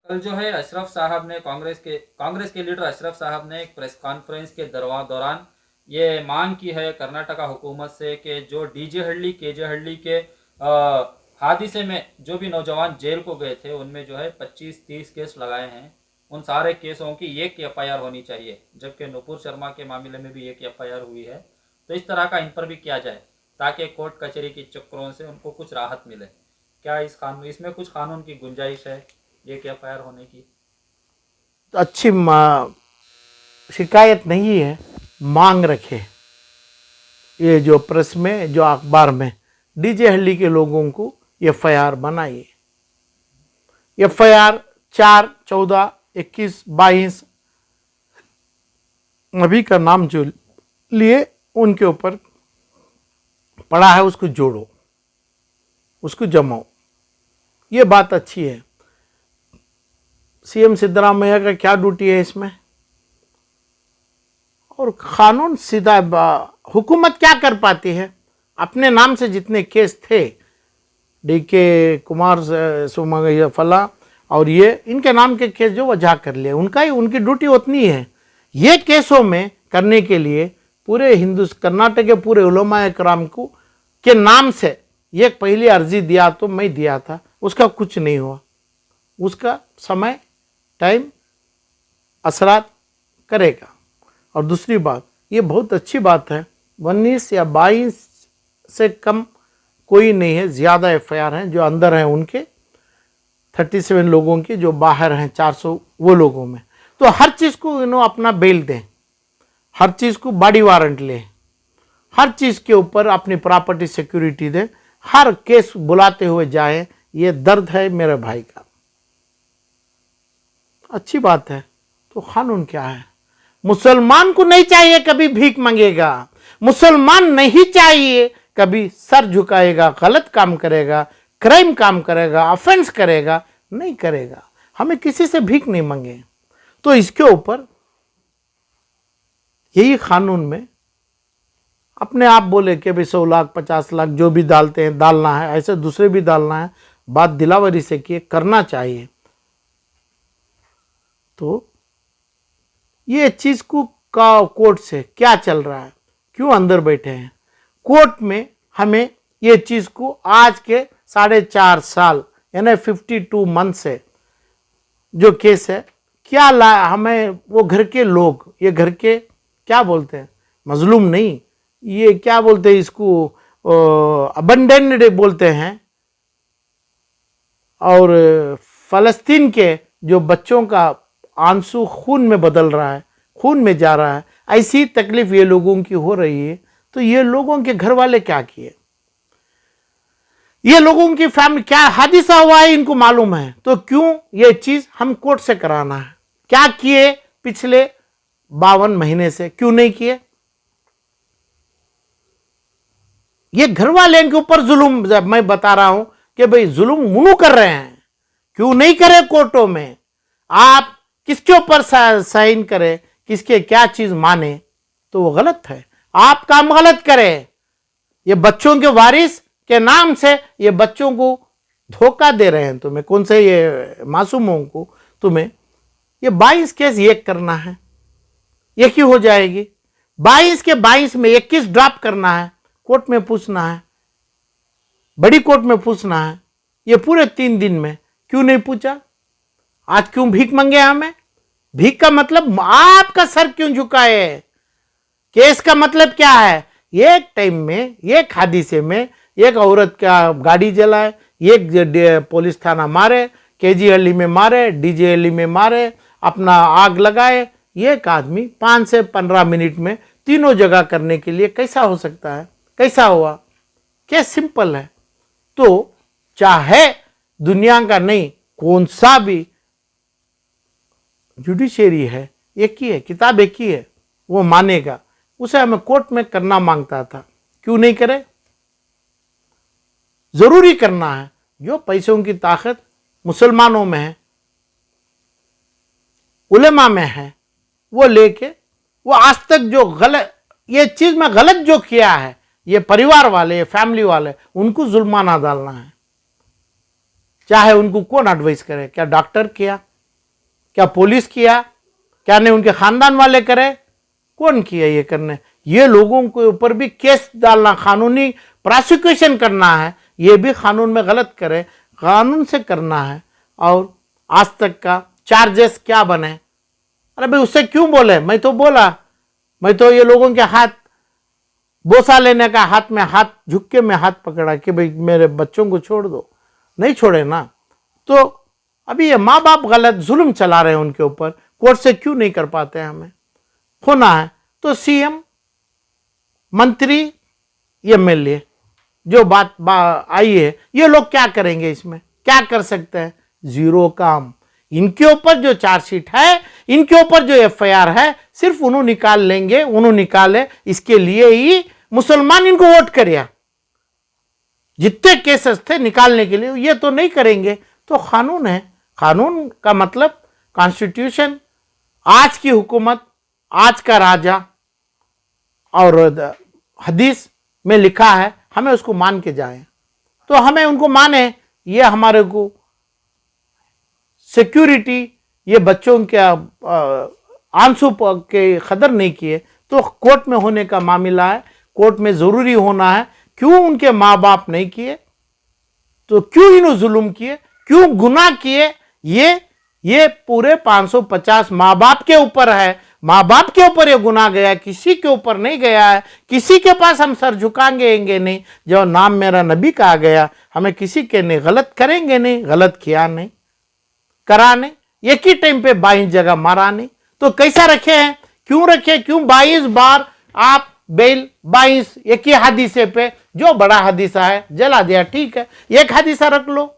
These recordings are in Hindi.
कल जो है अशरफ साहब ने कांग्रेस के लीडर अशरफ साहब ने एक प्रेस कॉन्फ्रेंस के दौरान ये मांग की है कर्नाटका हुकूमत से कि जो डीजे हल्ली केजे हल्ली के हादसे में जो भी नौजवान जेल को गए थे उनमें जो है 25-30 केस लगाए हैं। उन सारे केसों की एक एफआईआर होनी चाहिए, जबकि नुपुर शर्मा के मामले में भी एक एफआईआर हुई है। तो इस तरह का इन पर भी किया जाए ताकि कोर्ट कचहरी की चक्करों से उनको कुछ राहत मिले। क्या इसमें कुछ कानून की गुंजाइश है एक एफआईआर होने की? तो अच्छी शिकायत नहीं है, मांग रखे ये जो प्रेस में जो अखबार में डीजे हल्ली के लोगों को एफआईआर बनाइए। एफआईआर 4, 14, 21, 22 अभी का नाम जो लिए उनके ऊपर पड़ा है उसको जोड़ो, उसको जमाओ। ये बात अच्छी है। सीएम सिद्धरामैया का क्या ड्यूटी है इसमें? और कानून सीधा हुकूमत क्या कर पाती है? अपने नाम से जितने केस थे डीके कुमार सुमंगैया फला और ये इनके नाम के केस जो वजह कर लिए, उनकी ड्यूटी उतनी है। ये केसों में करने के लिए पूरे कर्नाटक के पूरे उलमा कराम को के नाम से ये पहली अर्जी दिया तो मैं दिया था, उसका कुछ नहीं हुआ। उसका समय टाइम असरात करेगा। और दूसरी बात, ये बहुत अच्छी बात है, 19 या 22 से कम कोई नहीं है, ज़्यादा एफआईआर हैं जो अंदर हैं उनके 37 लोगों की, जो बाहर हैं 400 वो लोगों में। तो हर चीज़ को अपना बेल दें, हर चीज़ को बॉडी वारंट लें, हर चीज़ के ऊपर अपनी प्रॉपर्टी सिक्योरिटी दें, हर केस बुलाते हुए जाएं। ये दर्द है मेरे भाई का। अच्छी बात है। तो कानून क्या है? मुसलमान को नहीं चाहिए कभी भीख मांगेगा, मुसलमान नहीं चाहिए कभी सर झुकाएगा, गलत काम करेगा, क्राइम काम करेगा, ऑफेंस करेगा, नहीं करेगा। हमें किसी से भीख नहीं मांगे। तो इसके ऊपर यही कानून में अपने आप बोले कि भाई 100 लाख 50 लाख जो भी डालते हैं डालना है, ऐसे दूसरे भी डालना है, बात दिलावरी से किए करना चाहिए। तो ये चीज़ को का कोर्ट से क्या चल रहा है, क्यों अंदर बैठे हैं कोर्ट में? हमें ये चीज़ को आज के 4.5 साल यानी 52 मंथ से जो केस है क्या हमें वो घर के लोग, ये घर के क्या बोलते हैं, मजलूम नहीं, ये क्या बोलते हैं इसको, अबंडेंड बोलते हैं। और फ़लस्तीन के जो बच्चों का आंसू खून में बदल रहा है, खून में जा रहा है, ऐसी तकलीफ ये लोगों की हो रही है। तो ये लोगों के घर वाले क्या किए, ये लोगों की फैमिली क्या हादसा हुआ है इनको मालूम है। तो क्यों ये चीज हम कोर्ट से कराना है? क्या किए पिछले 52 महीने से, क्यों नहीं किए? ये घर वाले के ऊपर जुल्म, मैं बता रहा हूं कि भाई जुल्म मुनु कर रहे हैं, क्यों नहीं करे कोर्टों में? आप किसके ऊपर साइन करें, किसके क्या चीज माने, तो वो गलत है। आप काम गलत करें। ये बच्चों के वारिस के नाम से ये बच्चों को धोखा दे रहे हैं तुम्हें, कौन से ये मासूमों को तुम्हें। ये 22 केस एक करना है, एक ही हो जाएगी। 22 के 22 में 21 ड्रॉप करना है, कोर्ट में पूछना है, बड़ी कोर्ट में पूछना है। ये पूरे 3 दिन में क्यों नहीं पूछा? आज क्यों भीख मांगे हमें? भीख का मतलब आपका सर क्यों झुकाए? केस का मतलब क्या है? एक टाइम में एक हादसे में एक औरत का गाड़ी जलाए, एक पुलिस थाना मारे, केजी हल्ली में मारे, डीजे हल्ली में मारे, अपना आग लगाए। एक आदमी 5 से 15 मिनट में तीनों जगह करने के लिए कैसा हो सकता है? कैसा हुआ? क्या सिंपल है। तो चाहे दुनिया का नहीं कौन सा भी जुडिशरी है, एक ही है, किताब एक ही है, वो मानेगा। उसे हमें कोर्ट में करना मांगता था, क्यों नहीं करे? जरूरी करना है। जो पैसों की ताकत मुसलमानों में है, उलेमा में है, वो लेके वो आज तक जो गलत ये चीज में गलत जो किया है, ये परिवार वाले, फैमिली वाले, उनको जुल्माना डालना है। चाहे उनको कौन एडवाइस करे, क्या डॉक्टर किया, क्या पुलिस किया? क्या नहीं उनके खानदान वाले करे? कौन किया ये करने? ये लोगों के ऊपर भी केस डालना, कानूनी प्रोसिक्यूशन करना है, ये भी कानून में गलत करे, कानून से करना है। और आज तक का चार्जेस क्या बने? अरे भाई उससे क्यों बोले? मैं तो बोला, मैं तो ये लोगों के हाथ बोसा लेने का, हाथ में हाथ झुक के मैं हाथ पकड़ा कि भाई मेरे बच्चों को छोड़ दो, नहीं छोड़े ना। तो अभी ये माँ बाप गलत जुल्म चला रहे हैं उनके ऊपर, कोर्ट से क्यों नहीं कर पाते? हमें होना है तो सीएम, मंत्री, एमएलए जो बात आई है, ये लोग क्या करेंगे? इसमें क्या कर सकते हैं? जीरो काम। इनके ऊपर जो चार्जशीट है, इनके ऊपर जो एफआईआर है, सिर्फ उन्होंने निकाल लेंगे, उन्होंने निकाले, इसके लिए ही मुसलमान इनको वोट करिया। जितने केसेस थे निकालने के लिए, ये तो नहीं करेंगे। तो कानून है, कानून का मतलब कॉन्स्टिट्यूशन, आज की हुकूमत, आज का राजा, और हदीस में लिखा है, हमें उसको मान के जाएं। तो हमें उनको माने, ये हमारे को सिक्योरिटी, ये बच्चों के आंसू के कदर नहीं किए तो कोर्ट में होने का मामला है, कोर्ट में जरूरी होना है। क्यों उनके माँ बाप नहीं किए? तो क्यों इन्होंने जुल्म किए, क्यों गुनाह किए? ये पूरे 550 माँ बाप के ऊपर है, माँ बाप के ऊपर ये गुनाह गया, किसी के ऊपर नहीं गया है। किसी के पास हम सर झुकाएंगे नहीं, जो नाम मेरा नबी का आ गया, हमें किसी के नहीं, गलत करेंगे नहीं, गलत किया नहीं, करा नहीं, एक ही टाइम पे 22 जगह मारा नहीं। तो कैसा रखे हैं? क्यों रखे? क्यों 22 बार आप बेल, 22 एक ही हदीसे पे, जो बड़ा हदीसा है जला दिया, ठीक है, एक हदीसा रख लो,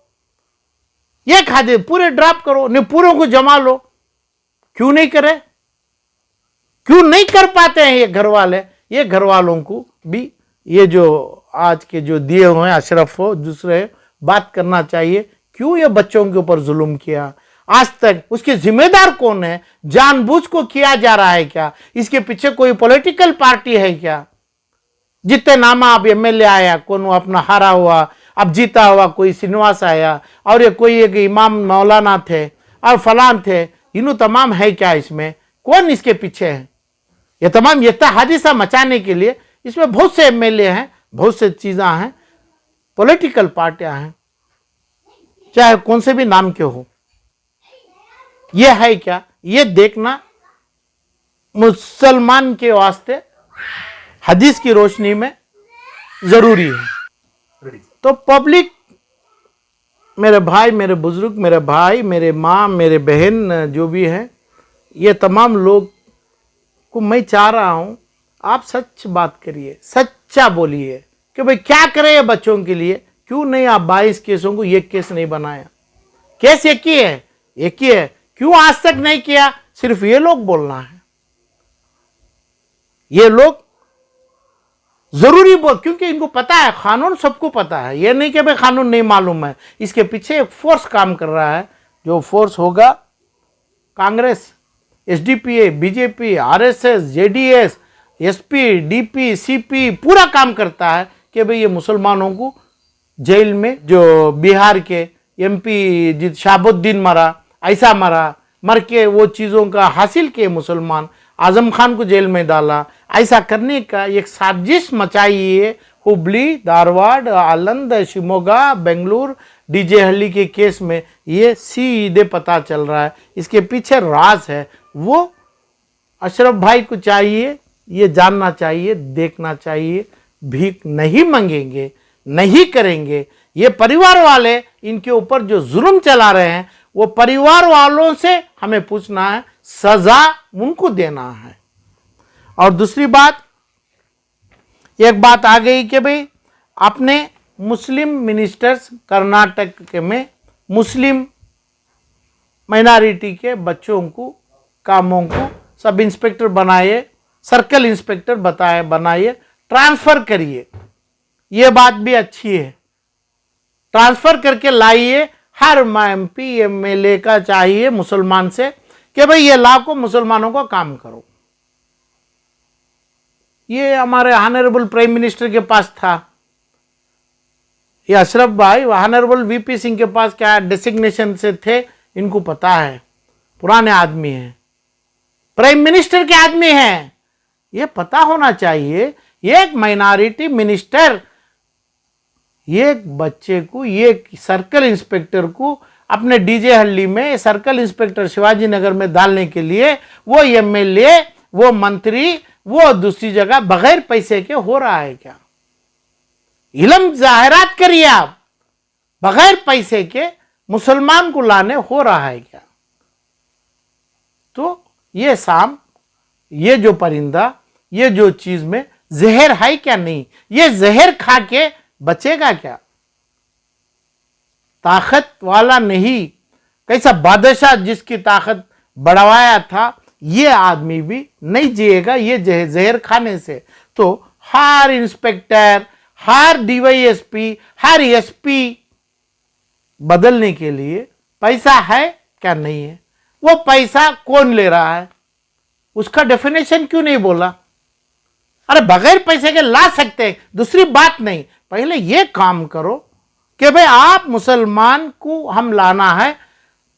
एक हदीस पूरे ड्रॉप करो, नहीं पूरों को जमा लो। क्यों नहीं करे? क्यों नहीं कर पाते हैं ये घर वाले? ये घर वालों को भी ये जो आज के जो दिए हुए हैं अशरफ हो, दूसरे बात करना चाहिए। क्यों ये बच्चों के ऊपर जुल्म किया? आज तक उसके जिम्मेदार कौन है? जानबूझ को किया जा रहा है क्या? इसके पीछे कोई पॉलिटिकल पार्टी है क्या? जितने नामा अब एमएलए आया, कौन अपना हारा हुआ, अब जीता हुआ कोई श्रीनिवास आया, और ये कोई एक इमाम मौलाना थे और फलान थे, इन्हों तमाम है क्या? इसमें कौन इसके पीछे है? ये तमाम ये हादिसा मचाने के लिए इसमें बहुत से एमएलए हैं, बहुत से चीजें हैं, पॉलिटिकल पार्टियां हैं, चाहे कौन से भी नाम के हो। ये है क्या? ये देखना मुसलमान के वास्ते हदीस की रोशनी में जरूरी है। तो पब्लिक, मेरे भाई, मेरे बुजुर्ग, मेरे भाई, मेरे माँ, मेरे बहन जो भी हैं, ये तमाम लोग को मैं चाह रहा हूं, आप सच बात करिए, सच्चा बोलिए कि भाई क्या करें ये बच्चों के लिए। क्यों नहीं आप 22 केसों को एक केस नहीं बनाया? केस एक ही है, एक ही है, क्यों आज तक नहीं किया? सिर्फ ये लोग बोलना है, ये लोग जरूरी बोल, क्योंकि इनको पता है, कानून सबको पता है। ये नहीं कि भाई कानून नहीं मालूम है, इसके पीछे एक फोर्स काम कर रहा है, जो फोर्स होगा Congress, SDPA, BJP, RSS, JDS, SP, DP, CP, पूरा काम करता है कि भाई ये मुसलमानों को जेल में, जो बिहार के एमपी जित शाहबुद्दीन मरा, ऐसा मरा, मर के वो चीज़ों का हासिल किए मुसलमान, आजम खान को जेल में डाला, ऐसा करने का एक साजिश मचाई है। हुबली, धारवाड़, आलंद, शिमोगा, बेंगलुरु, डीजे हल्ली के केस में ये सीधे पता चल रहा है, इसके पीछे राज है। वो अशरफ भाई को चाहिए, ये जानना चाहिए, देखना चाहिए। भीख नहीं मांगेंगे, नहीं करेंगे। ये परिवार वाले इनके ऊपर जो जुल्म चला रहे हैं, वो परिवार वालों से हमें पूछना है, सजा उनको देना है। और दूसरी बात, एक बात आ गई कि भाई अपने मुस्लिम मिनिस्टर्स कर्नाटक में मुस्लिम माइनॉरिटी के बच्चों को, कामों को सब इंस्पेक्टर बनाए, सर्कल इंस्पेक्टर बनाइए, ट्रांसफर करिए। ये बात भी अच्छी है, ट्रांसफर करके लाइए। हर एमपी एमएलए का चाहिए मुसलमान से कि भाई ये लाखों मुसलमानों का काम करो। ये हमारे ऑनरेबल प्राइम मिनिस्टर के पास था, ये अशरफ भाई ऑनरेबल वीपी सिंह के पास क्या डेसिग्नेशन से थे, इनको पता है। पुराने आदमी हैं, प्राइम मिनिस्टर के आदमी हैं। ये पता होना चाहिए। एक माइनॉरिटी मिनिस्टर एक बच्चे को, एक सर्कल इंस्पेक्टर को अपने डीजे हल्ली में, सर्कल इंस्पेक्टर शिवाजी नगर में डालने के लिए वो एमएलए, वो मंत्री, वो दूसरी जगह बगैर पैसे के हो रहा है क्या? इल्म जाहिरात करिए आप, बगैर पैसे के मुसलमान को लाने हो रहा है क्या? तो ये शाम, ये जो परिंदा, ये जो चीज में जहर है क्या? नहीं। ये जहर खा के बचेगा क्या? ताकत वाला नहीं, कैसा बादशाह जिसकी ताकत बढ़वाया था, ये आदमी भी नहीं जिएगा ये जहर खाने से। तो हर इंस्पेक्टर, हर डीवाईएसपी, हर एसपी बदलने के लिए पैसा है क्या? नहीं है। वो पैसा कौन ले रहा है, उसका डेफिनेशन क्यों नहीं बोला? अरे बगैर पैसे के ला सकते हैं, दूसरी बात नहीं। पहले ये काम करो कि भाई आप मुसलमान को हम लाना है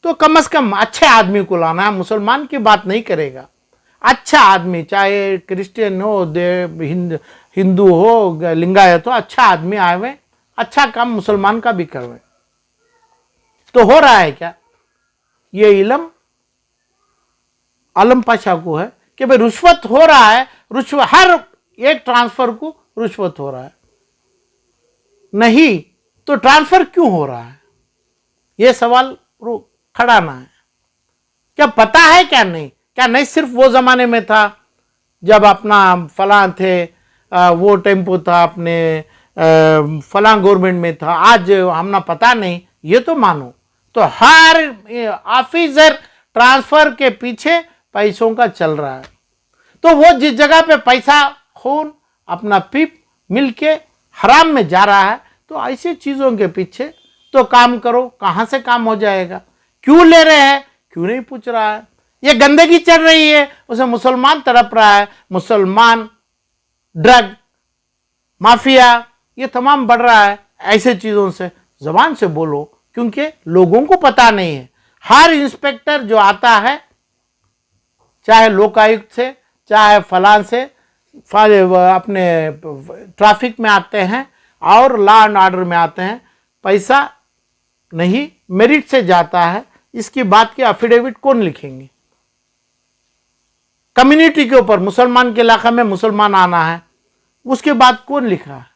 तो कम से कम अच्छे आदमी को लाना है। मुसलमान की बात नहीं करेगा, अच्छा आदमी, चाहे क्रिश्चियन हो, हिंदू हो, लिंगायत हो, अच्छा आदमी आवे, अच्छा काम मुसलमान का भी करवे। तो हो रहा है क्या? ये इल्म आलम पाशा को है कि भाई रुश्वत हो रहा है, रुश्वत हर एक ट्रांसफर को रुश्वत हो रहा है। नहीं तो ट्रांसफर क्यों हो रहा है? यह सवाल खड़ा ना है। क्या पता है क्या? नहीं। क्या नहीं सिर्फ वो जमाने में था जब अपना फलां थे, वो टेम्पो था, अपने फलां गवर्नमेंट में था, आज हमना पता नहीं, ये तो मानो। तो हर ऑफिसर ट्रांसफर के पीछे पैसों का चल रहा है। तो वो जिस जगह पे पैसा खून अपना पीप मिलके हराम में जा रहा है, तो ऐसी चीजों के पीछे तो काम करो। कहां से काम हो जाएगा? क्यों ले रहे हैं, क्यों नहीं पूछ रहा है? ये गंदगी चल रही है, उसे मुसलमान तड़प रहा है। मुसलमान, ड्रग माफिया, ये तमाम बढ़ रहा है। ऐसे चीजों से जबान से बोलो, क्योंकि लोगों को पता नहीं है। हर इंस्पेक्टर जो आता है, चाहे लोकायुक्त से, चाहे फलां से, अपने ट्रैफिक में आते हैं और लॉ एंड ऑर्डर में आते हैं, पैसा नहीं मेरिट से जाता है। इसकी बात की एफिडेविट कौन लिखेंगे? कम्युनिटी के ऊपर, मुसलमान के इलाका में मुसलमान आना है, उसके बाद कौन लिखा है?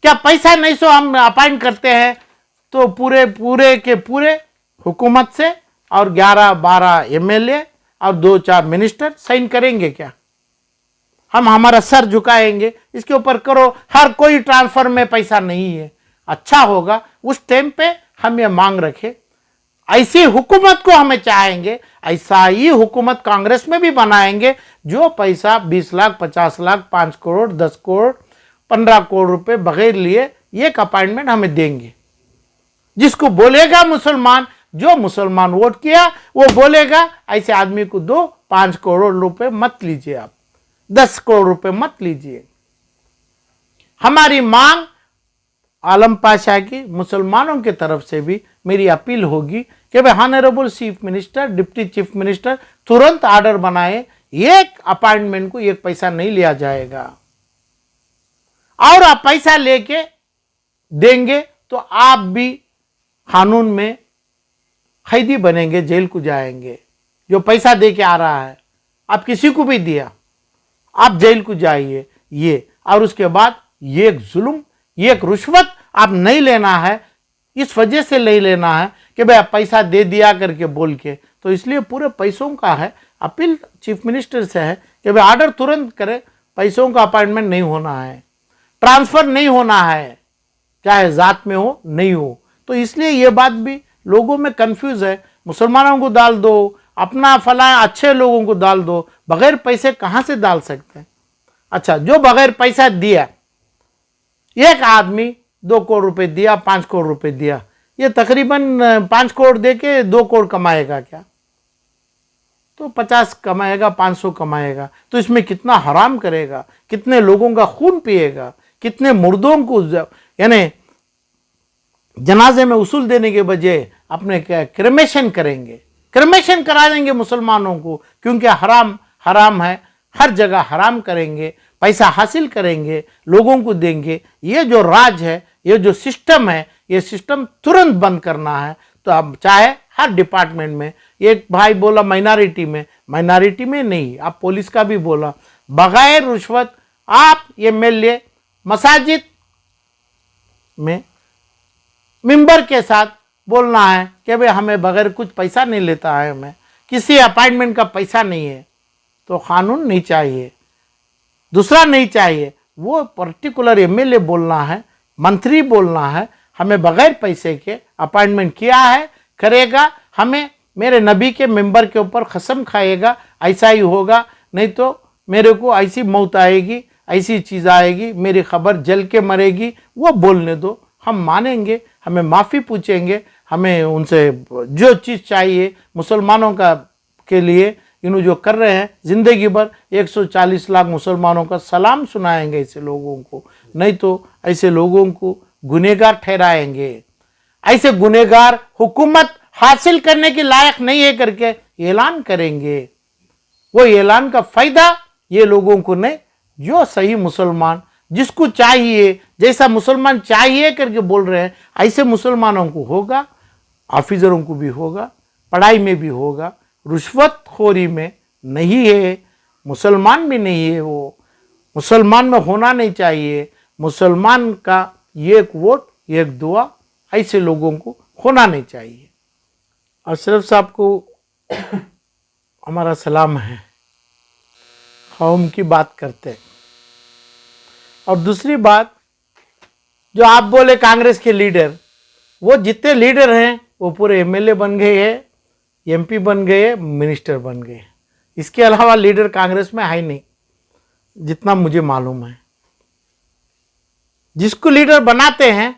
क्या पैसा नहीं सो हम अपॉइंट करते हैं तो पूरे के पूरे हुकूमत से और 11-12 एमएलए और 2-4 मिनिस्टर साइन करेंगे क्या? हम हमारा सर झुकाएंगे इसके ऊपर करो। हर कोई ट्रांसफर में पैसा नहीं है। अच्छा होगा उस टाइम पे हम ये मांग रखे। ऐसी हुकूमत को हमें चाहेंगे, ऐसा ही हुकूमत कांग्रेस में भी बनाएंगे, जो पैसा 20 लाख, 50 लाख, 5 करोड़, 10 करोड़, 15 करोड़ रुपए बगैर लिए एक अपॉइंटमेंट हमें देंगे। जिसको बोलेगा मुसलमान, जो मुसलमान वोट किया वो बोलेगा ऐसे आदमी को दो, 5 करोड़ रुपए मत लीजिए, आप 10 करोड़ रुपए मत लीजिए। हमारी मांग आलम पाशा की, मुसलमानों की तरफ से भी मेरी अपील होगी कि भाई honourable chief minister, deputy chief minister तुरंत ऑर्डर बनाए, एक अपॉइंटमेंट को एक पैसा नहीं लिया जाएगा। और आप पैसा लेके देंगे तो आप भी कानून में कैदी बनेंगे, जेल को जाएंगे। जो पैसा दे के आ रहा है, आप किसी को भी दिया, आप जेल को जाइए। ये और उसके बाद ये एक जुल्म, ये एक रुश्वत आप नहीं लेना है। इस वजह से नहीं लेना है कि भाई आप पैसा दे दिया करके बोल के, तो इसलिए पूरे पैसों का है। अपील चीफ मिनिस्टर से है कि भाई ऑर्डर तुरंत करे, पैसों का अपॉइंटमेंट नहीं होना है, ट्रांसफर नहीं होना है, चाहे जात में हो नहीं हो। तो इसलिए ये बात भी लोगों में कंफ्यूज है। मुसलमानों को डाल दो, अपना फला अच्छे लोगों को डाल दो, बगैर पैसे कहां से डाल सकते हैं? अच्छा, जो बगैर पैसा दिया, एक आदमी 2 करोड़ रुपए दिया, 5 करोड़ रुपए दिया, ये तकरीबन 5 करोड़ दे के 2 करोड़ कमाएगा क्या? तो 50 कमाएगा, 500 कमाएगा, तो इसमें कितना हराम करेगा, कितने लोगों का खून पिएगा, कितने मुर्दों को यानी जनाजे में उसूल देने के बजाय अपने क्रेमेशन करेंगे, क्रमेशन करा देंगे मुसलमानों को, क्योंकि हराम हराम है, हर जगह हराम करेंगे, पैसा हासिल करेंगे, लोगों को देंगे। ये जो राज है, ये जो सिस्टम है, ये सिस्टम तुरंत बंद करना है। तो अब चाहे हर डिपार्टमेंट में, एक भाई बोला माइनॉरिटी में नहीं, आप पुलिस का भी बोला, बगैर रिश्वत आप एमएलए मसाजिद में मेंबर के साथ बोलना है कि भाई हमें बगैर कुछ पैसा नहीं लेता है, हमें किसी अपॉइंटमेंट का पैसा नहीं है, तो कानून नहीं चाहिए, दूसरा नहीं चाहिए, वो पर्टिकुलर एमएलए बोलना है, मंत्री बोलना है, हमें बगैर पैसे के अपॉइंटमेंट किया है, करेगा, हमें मेरे नबी के मेंबर के ऊपर कसम खाएगा, ऐसा ही होगा, नहीं तो मेरे को ऐसी मौत आएगी, ऐसी चीज़ आएगी, मेरी खबर जल के मरेगी, वो बोलने दो, हम मानेंगे, हमें माफ़ी पूछेंगे, हमें उनसे जो चीज़ चाहिए मुसलमानों का के लिए इन्हों जो कर रहे हैं, ज़िंदगी भर 140 लाख मुसलमानों का सलाम सुनाएंगे ऐसे लोगों को, नहीं तो ऐसे लोगों को गुनहगार ठहराएंगे। ऐसे गुनहगार हुकूमत हासिल करने के लायक नहीं है करके ऐलान करेंगे। वो ऐलान का फ़ायदा ये लोगों को नहीं, जो सही मुसलमान जिसको चाहिए, जैसा मुसलमान चाहिए करके बोल रहे हैं, ऐसे मुसलमानों को होगा, ऑफिसरों को भी होगा, पढ़ाई में भी होगा, रुश्वतखोरी में नहीं है, मुसलमान भी नहीं है, वो मुसलमान में होना नहीं चाहिए। मुसलमान का एक वोट एक दुआ, ऐसे लोगों को होना नहीं चाहिए। अशरफ साहब को हमारा सलाम है, कौम की बात करते हैं। और दूसरी बात, जो आप बोले कांग्रेस के लीडर, वो जितने लीडर हैं वो पूरे एमएलए बन गए हैं, एमपी बन गए, मिनिस्टर बन गए। इसके अलावा लीडर कांग्रेस में है ही नहीं, जितना मुझे मालूम है। जिसको लीडर बनाते हैं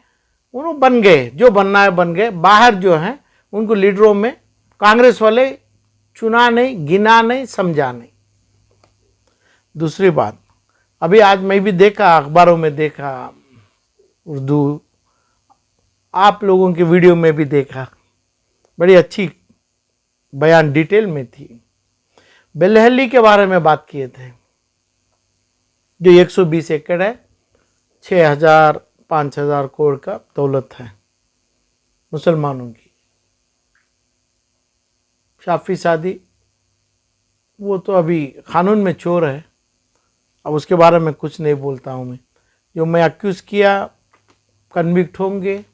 उन्होंने बन गए, जो बनना है बन गए। बाहर जो हैं उनको लीडरों में कांग्रेस वाले चुना नहीं, गिना नहीं, समझा नहीं। दूसरी बात, अभी आज मैं भी देखा, अखबारों में देखा, उर्दू आप लोगों के वीडियो में भी देखा, बड़ी अच्छी बयान डिटेल में थी। बेलहली के बारे में बात किए थे, जो 120 एकड़ है, 6,000 5,000 करोड़ का दौलत है मुसलमानों की। शाफी शादी वो तो अभी कानून में चोर है, अब उसके बारे में कुछ नहीं बोलता हूँ मैं। जो मैं अक्यूज़ किया, कन्विक्ट होंगे,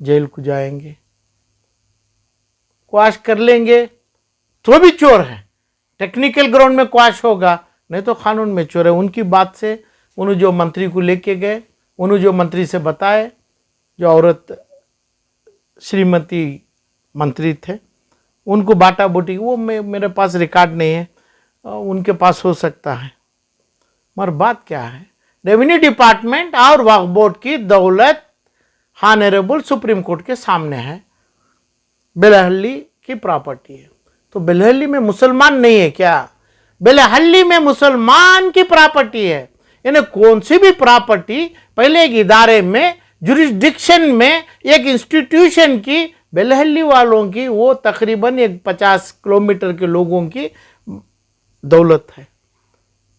जेल को जाएंगे, क्वाश कर लेंगे तो भी चोर है, टेक्निकल ग्राउंड में क्वाश होगा, नहीं तो कानून में चोर है। उनकी बात से उन्होंने जो मंत्री को लेके गए, उन्होंने जो मंत्री से बताए, जो औरत श्रीमती मंत्री थे, उनको बाटा बूटी, वो मेरे पास रिकॉर्ड नहीं है, उनके पास हो सकता है। मगर बात क्या है, रेवेन्यू डिपार्टमेंट और वक्फ बोर्ड की दौलत ऑनरेबल सुप्रीम कोर्ट के सामने है, बेलहल्ली की प्रॉपर्टी है। तो बेलहल्ली में मुसलमान नहीं है क्या? बेलहल्ली में मुसलमान की प्रॉपर्टी है। यानी कौन सी भी प्रॉपर्टी पहले एक इदारे में, जुरिस्डिक्शन में, एक इंस्टीट्यूशन की, बेलहल्ली वालों की, वो तकरीबन एक 50 किलोमीटर के लोगों की दौलत है।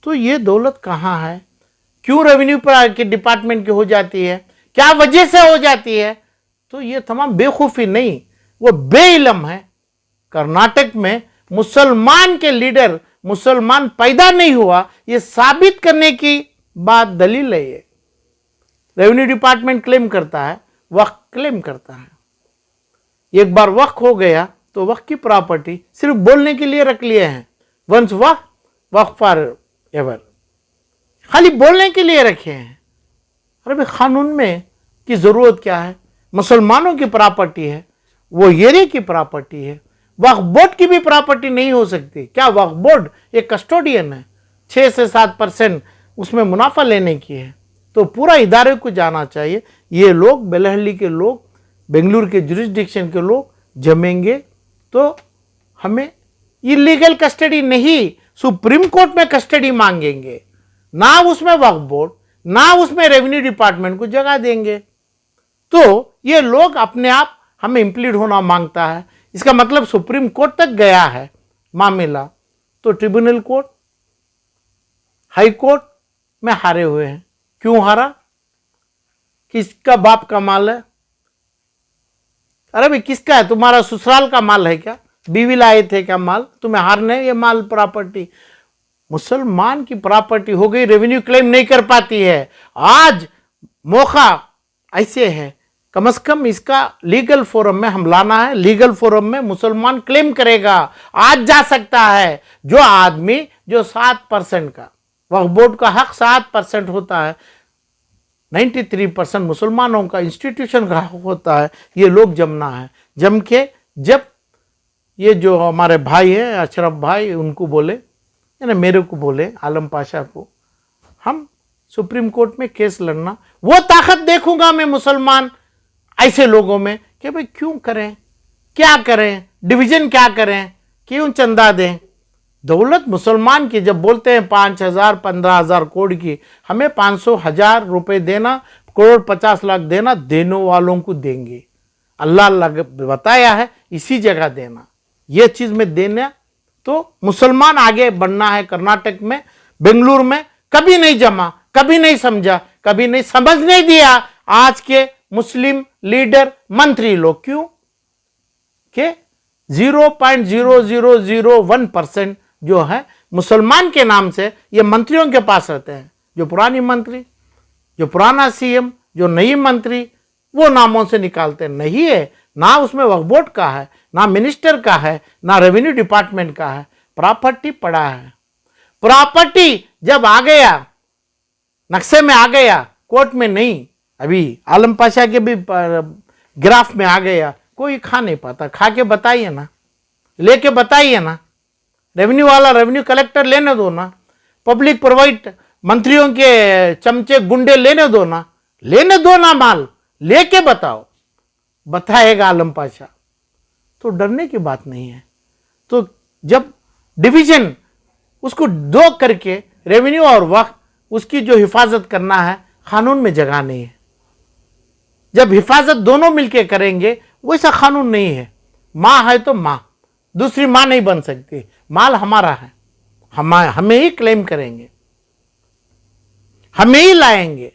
तो ये दौलत कहाँ है? क्यों रेवेन्यू के डिपार्टमेंट की हो जाती है? क्या वजह से हो जाती है? तो ये तमाम बेखूफी नहीं, वो बेइल्म है। कर्नाटक में मुसलमान के लीडर, मुसलमान पैदा नहीं हुआ, ये साबित करने की बात दलील है। ये रेवेन्यू डिपार्टमेंट क्लेम करता है, वक्फ क्लेम करता है। एक बार वक्फ हो गया तो वक्फ की प्रॉपर्टी सिर्फ बोलने के लिए रख लिए हैं, वंस वक्फ फॉर एवर, खाली बोलने के लिए रखे हैं। अरे भाई, कानून में की जरूरत क्या है? मुसलमानों की प्रॉपर्टी है, वो एरिया की प्रॉपर्टी है, वक्फ बोर्ड की भी प्रॉपर्टी नहीं हो सकती क्या? वक्फ बोर्ड एक कस्टोडियन है, 6 से 7% उसमें मुनाफा लेने की है, तो पूरा इदारे को जाना चाहिए। ये लोग, बेलहल्ली के लोग, बेंगलुरु के जुरिस्डिक्शन के लोग जमेंगे तो हमें इलीगल कस्टडी नहीं, सुप्रीम कोर्ट में कस्टडी मांगेंगे, ना उसमें वक्फ बोर्ड, ना उसमें रेवेन्यू डिपार्टमेंट को जगह देंगे। तो ये लोग अपने आप हमें इंप्लीड होना मांगता है, इसका मतलब सुप्रीम कोर्ट तक गया है मामला, तो ट्रिब्यूनल कोर्ट, हाई कोर्ट में हारे हुए हैं। क्यों हारा? किसका बाप का माल है? अरे भाई किसका है? तुम्हारा ससुराल का माल है क्या? बीवी लाए थे क्या माल तुम्हें हारने? ये माल प्रॉपर्टी मुसलमान की प्रॉपर्टी हो गई, रेवेन्यू क्लेम नहीं कर पाती है। आज मौका ऐसे है, कम से कम इसका लीगल फोरम में हम लाना है। लीगल फोरम में मुसलमान क्लेम करेगा, आज जा सकता है। जो आदमी जो 7% का वक्फ बोर्ड का हक 7% होता है, 93% मुसलमानों का इंस्टीट्यूशन का हक होता है, ये लोग जमना है। जम के जब ये जो हमारे भाई हैं अशरफ भाई, उनको बोले, यानी मेरे को बोले, आलम पाशा को, हम सुप्रीम कोर्ट में केस लड़ना, वो ताकत देखूंगा मैं मुसलमान ऐसे लोगों में कि भाई क्यों करें, क्या करें, डिवीजन क्या करें, क्यों चंदा दें। दौलत मुसलमान की जब बोलते हैं 5,000 15,000 करोड़ की, हमें 500,000 रुपए देना, करोड़ 50 लाख देना, देने वालों को देंगे। अल्लाह बताया है इसी जगह देना, ये चीज में देना। तो मुसलमान आगे बढ़ना है। कर्नाटक में, बेंगलुरु में कभी नहीं जमा, कभी नहीं समझा, कभी नहीं समझ नहीं दिया आज के मुस्लिम लीडर मंत्री लोग। क्यों के 0.0001% जो है मुसलमान के नाम से ये मंत्रियों के पास रहते हैं। जो पुरानी मंत्री, जो पुराना सीएम, जो नई मंत्री, वो नामों से निकालते नहीं है। ना उसमें वक्फ बोर्ड का है, ना मिनिस्टर का है, ना रेवेन्यू डिपार्टमेंट का है। प्रॉपर्टी पड़ा है। प्रॉपर्टी जब आ गया, नक्शे में आ गया, कोर्ट में नहीं, अभी आलम पाशा के भी ग्राफ में आ गया, कोई खा नहीं पाता। खा के बताइए ना, लेके बताइए ना। रेवेन्यू वाला रेवेन्यू कलेक्टर लेने दो ना, पब्लिक प्रोवाइड मंत्रियों के चमचे गुंडे लेने दो ना, लेने दो ना, माल लेके बताओ, बताएगा आलम पाशा। तो डरने की बात नहीं है। तो जब डिवीजन उसको दो करके रेवेन्यू और वक्फ, उसकी जो हिफाजत करना है, कानून में जगह नहीं है। जब हिफाजत दोनों मिलके करेंगे, वैसा कानून नहीं है। माँ है तो माँ, दूसरी माँ नहीं बन सकती। माल हमारा है, हमें ही क्लेम करेंगे, हमें ही लाएंगे।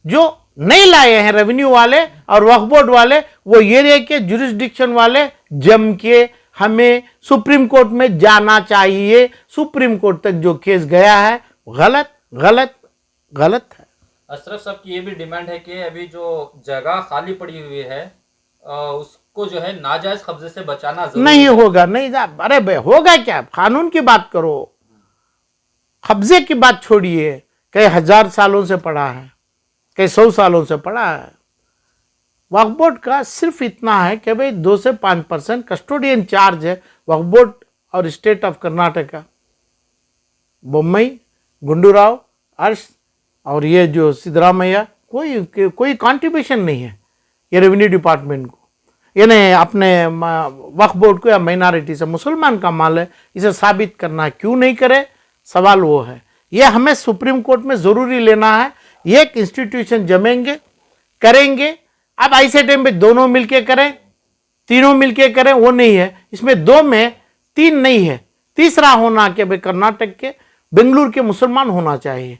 जो नहीं लाए हैं रेवेन्यू वाले और वक्फ बोर्ड वाले, वो एरिया के जुरिस्डिक्शन वाले जम के हमें सुप्रीम कोर्ट में जाना चाहिए। सुप्रीम कोर्ट तक जो केस गया है गलत गलत गलत है। अशरफ साहब की ये भी डिमांड है कि अभी जो जगह खाली पड़ी हुई है उसको जो है नाजायज कब्जे से बचाना जरूरी नहीं है। होगा, नहीं। अरे भाई होगा क्या, कानून की बात करो, कब्जे की बात छोड़िए। कई 1000 सालों से पड़ा है, कई 100 सालों से पड़ा है। वक्फ बोर्ड का सिर्फ इतना है कि भाई 2 से 5% कस्टोडियन चार्ज है वक्फ बोर्ड और स्टेट ऑफ कर्नाटका, बोम्मई, गुंडूराव, अर्श और ये जो सिद्धरामैया, कोई कंट्रीब्यूशन नहीं है ये रेवेन्यू डिपार्टमेंट को, यानी अपने वक्फ बोर्ड को या माइनॉरिटी से। मुसलमान का माल है, इसे साबित करना क्यों नहीं करे, सवाल वो है। ये हमें सुप्रीम कोर्ट में जरूरी लेना है। एक इंस्टीट्यूशन जमेंगे, करेंगे। अब ऐसे टाइम पे दोनों मिलके करें, तीनों मिलके करें, वो नहीं है। इसमें 2 में 3 नहीं है, तीसरा होना कि भाई कर्नाटक के, बेंगलुरु के मुसलमान होना चाहिए।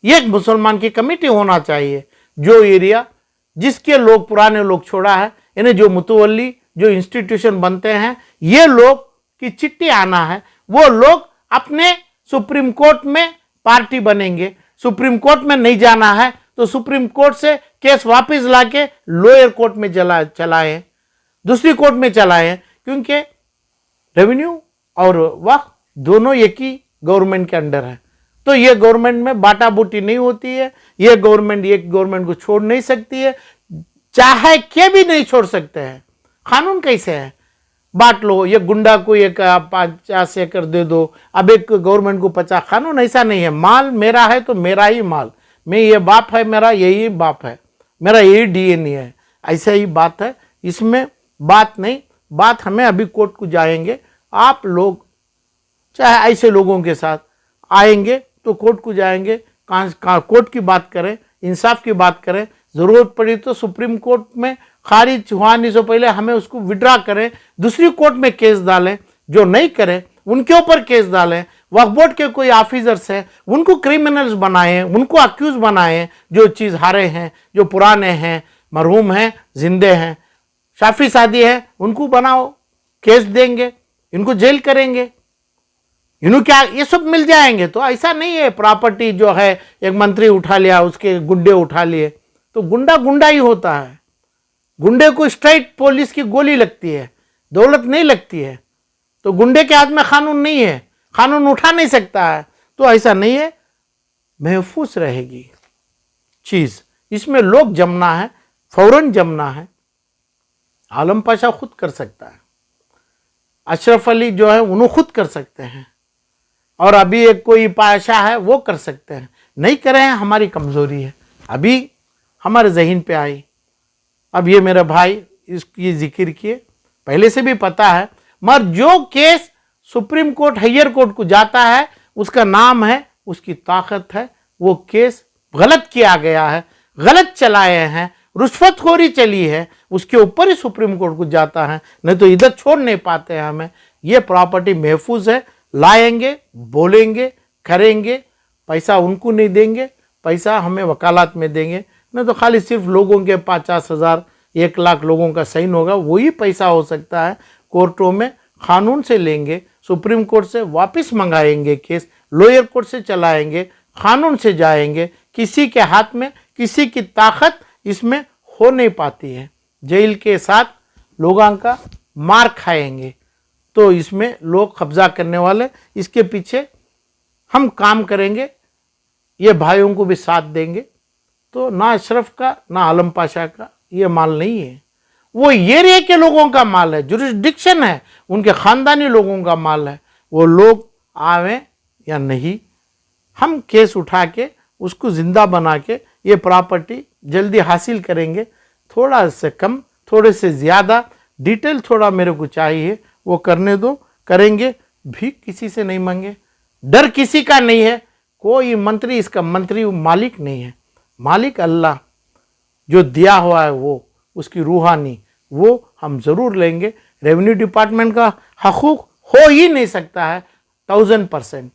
एक मुसलमान की कमेटी होना चाहिए। जो एरिया जिसके लोग पुराने लोग छोड़ा है, इन्हें जो मुतवल्ली जो इंस्टीट्यूशन बनते हैं, ये लोग की चिट्ठी आना है। वो लोग अपने सुप्रीम कोर्ट में पार्टी बनेंगे। सुप्रीम कोर्ट में नहीं जाना है तो सुप्रीम कोर्ट से केस वापस लाके लोअर कोर्ट में चलाएं, दूसरी कोर्ट में चलाएं। क्योंकि रेवेन्यू और वक्फ दोनों एक ही गवर्नमेंट के अंडर है। तो ये गवर्नमेंट में बाटा बूटी नहीं होती है। ये गवर्नमेंट एक गवर्नमेंट को छोड़ नहीं सकती है, चाहे के भी नहीं छोड़ सकते हैं। कानून कैसे है, बांट लो, ये गुंडा को एक 50 एकड़ दे दो, अब एक गवर्नमेंट को 50। कानून ऐसा नहीं है। माल मेरा है तो मेरा ही माल, मैं ये बाप है मेरा, यही बाप है मेरा, यही डीएनए है, ऐसा ही बात है। इसमें बात नहीं, बात हमें अभी कोर्ट को जाएंगे। आप लोग चाहे ऐसे लोगों के साथ आएंगे तो कोर्ट को जाएंगे, कोर्ट की बात करें, इंसाफ की बात करें। जरूरत पड़ी तो सुप्रीम कोर्ट में खारिज होने से पहले हमें उसको विड्रा करें, दूसरी कोर्ट में केस डालें, जो नहीं करें उनके ऊपर केस डालें। वक्फ बोर्ड के कोई ऑफिसर्स हैं उनको क्रिमिनल्स बनाएं, उनको अक्यूज बनाएं, जो चीज़ हारे हैं, जो पुराने हैं, मरहूम हैं, जिंदे हैं, शाफी शादी है, उनको बनाओ, केस देंगे, इनको जेल करेंगे, इन्हों क्या ये सब मिल जाएंगे। तो ऐसा नहीं है प्रॉपर्टी जो है एक मंत्री उठा लिया, उसके गुंडे उठा लिए, तो गुंडा गुंडा ही होता है। गुंडे को स्ट्राइट पुलिस की गोली लगती है, दौलत नहीं लगती है। तो गुंडे के हाथ में कानून नहीं है, कानून उठा नहीं सकता है। तो ऐसा नहीं है, महफूज रहेगी चीज। इसमें लोग जमना है, फौरन जमना है। आलम पाशा खुद कर सकता है, अशरफ अली जो है उन्होंने खुद कर सकते हैं, और अभी एक कोई पाशा है वो कर सकते हैं। नहीं करे हैं, हमारी कमजोरी है, अभी हमारे जहन पे आई। अब ये मेरे भाई इसकी जिक्र किए, पहले से भी पता है, मगर जो case supreme court higher court को जाता है उसका नाम है, उसकी ताकत है। वो केस गलत किया गया है, गलत चलाए हैं, रुश्वतखोरी चली है, उसके ऊपर ही सुप्रीम कोर्ट को जाता है, नहीं तो इधर छोड़ नहीं पाते हैं हमें। ये प्रॉपर्टी महफूज है, लाएंगे, बोलेंगे, करेंगे, पैसा उनको नहीं देंगे, पैसा हमें वकालत में देंगे। नहीं तो खाली सिर्फ लोगों के 50,000 1 लाख लोगों का साइन होगा, वही पैसा हो सकता है। कोर्टों में कानून से लेंगे, सुप्रीम कोर्ट से वापस मंगाएंगे केस, लोअर कोर्ट से चलाएंगे, कानून से जाएंगे। किसी के हाथ में किसी की ताकत इसमें हो नहीं पाती है। जेल के साथ लोगों का मार खाएंगे, तो इसमें लोग कब्जा करने वाले, इसके पीछे हम काम करेंगे, ये भाइयों को भी साथ देंगे। तो ना अशरफ का ना आलम पाशा का ये माल नहीं है, वो एरिया के लोगों का माल है, जुरिस्डिक्शन है, उनके खानदानी लोगों का माल है। वो लोग आवे या नहीं, हम केस उठा के उसको जिंदा बना के ये प्रॉपर्टी जल्दी हासिल करेंगे। थोड़ा से कम, थोड़े से ज़्यादा डिटेल थोड़ा मेरे को चाहिए, वो करने दो, करेंगे। भी किसी से नहीं मांगे, डर किसी का नहीं है। कोई मंत्री इसका मंत्री मालिक नहीं है, मालिक अल्लाह जो दिया हुआ है, वो उसकी रूहानी, वो हम ज़रूर लेंगे। रेवेन्यू डिपार्टमेंट का हकूक़ हो ही नहीं सकता है 1000%।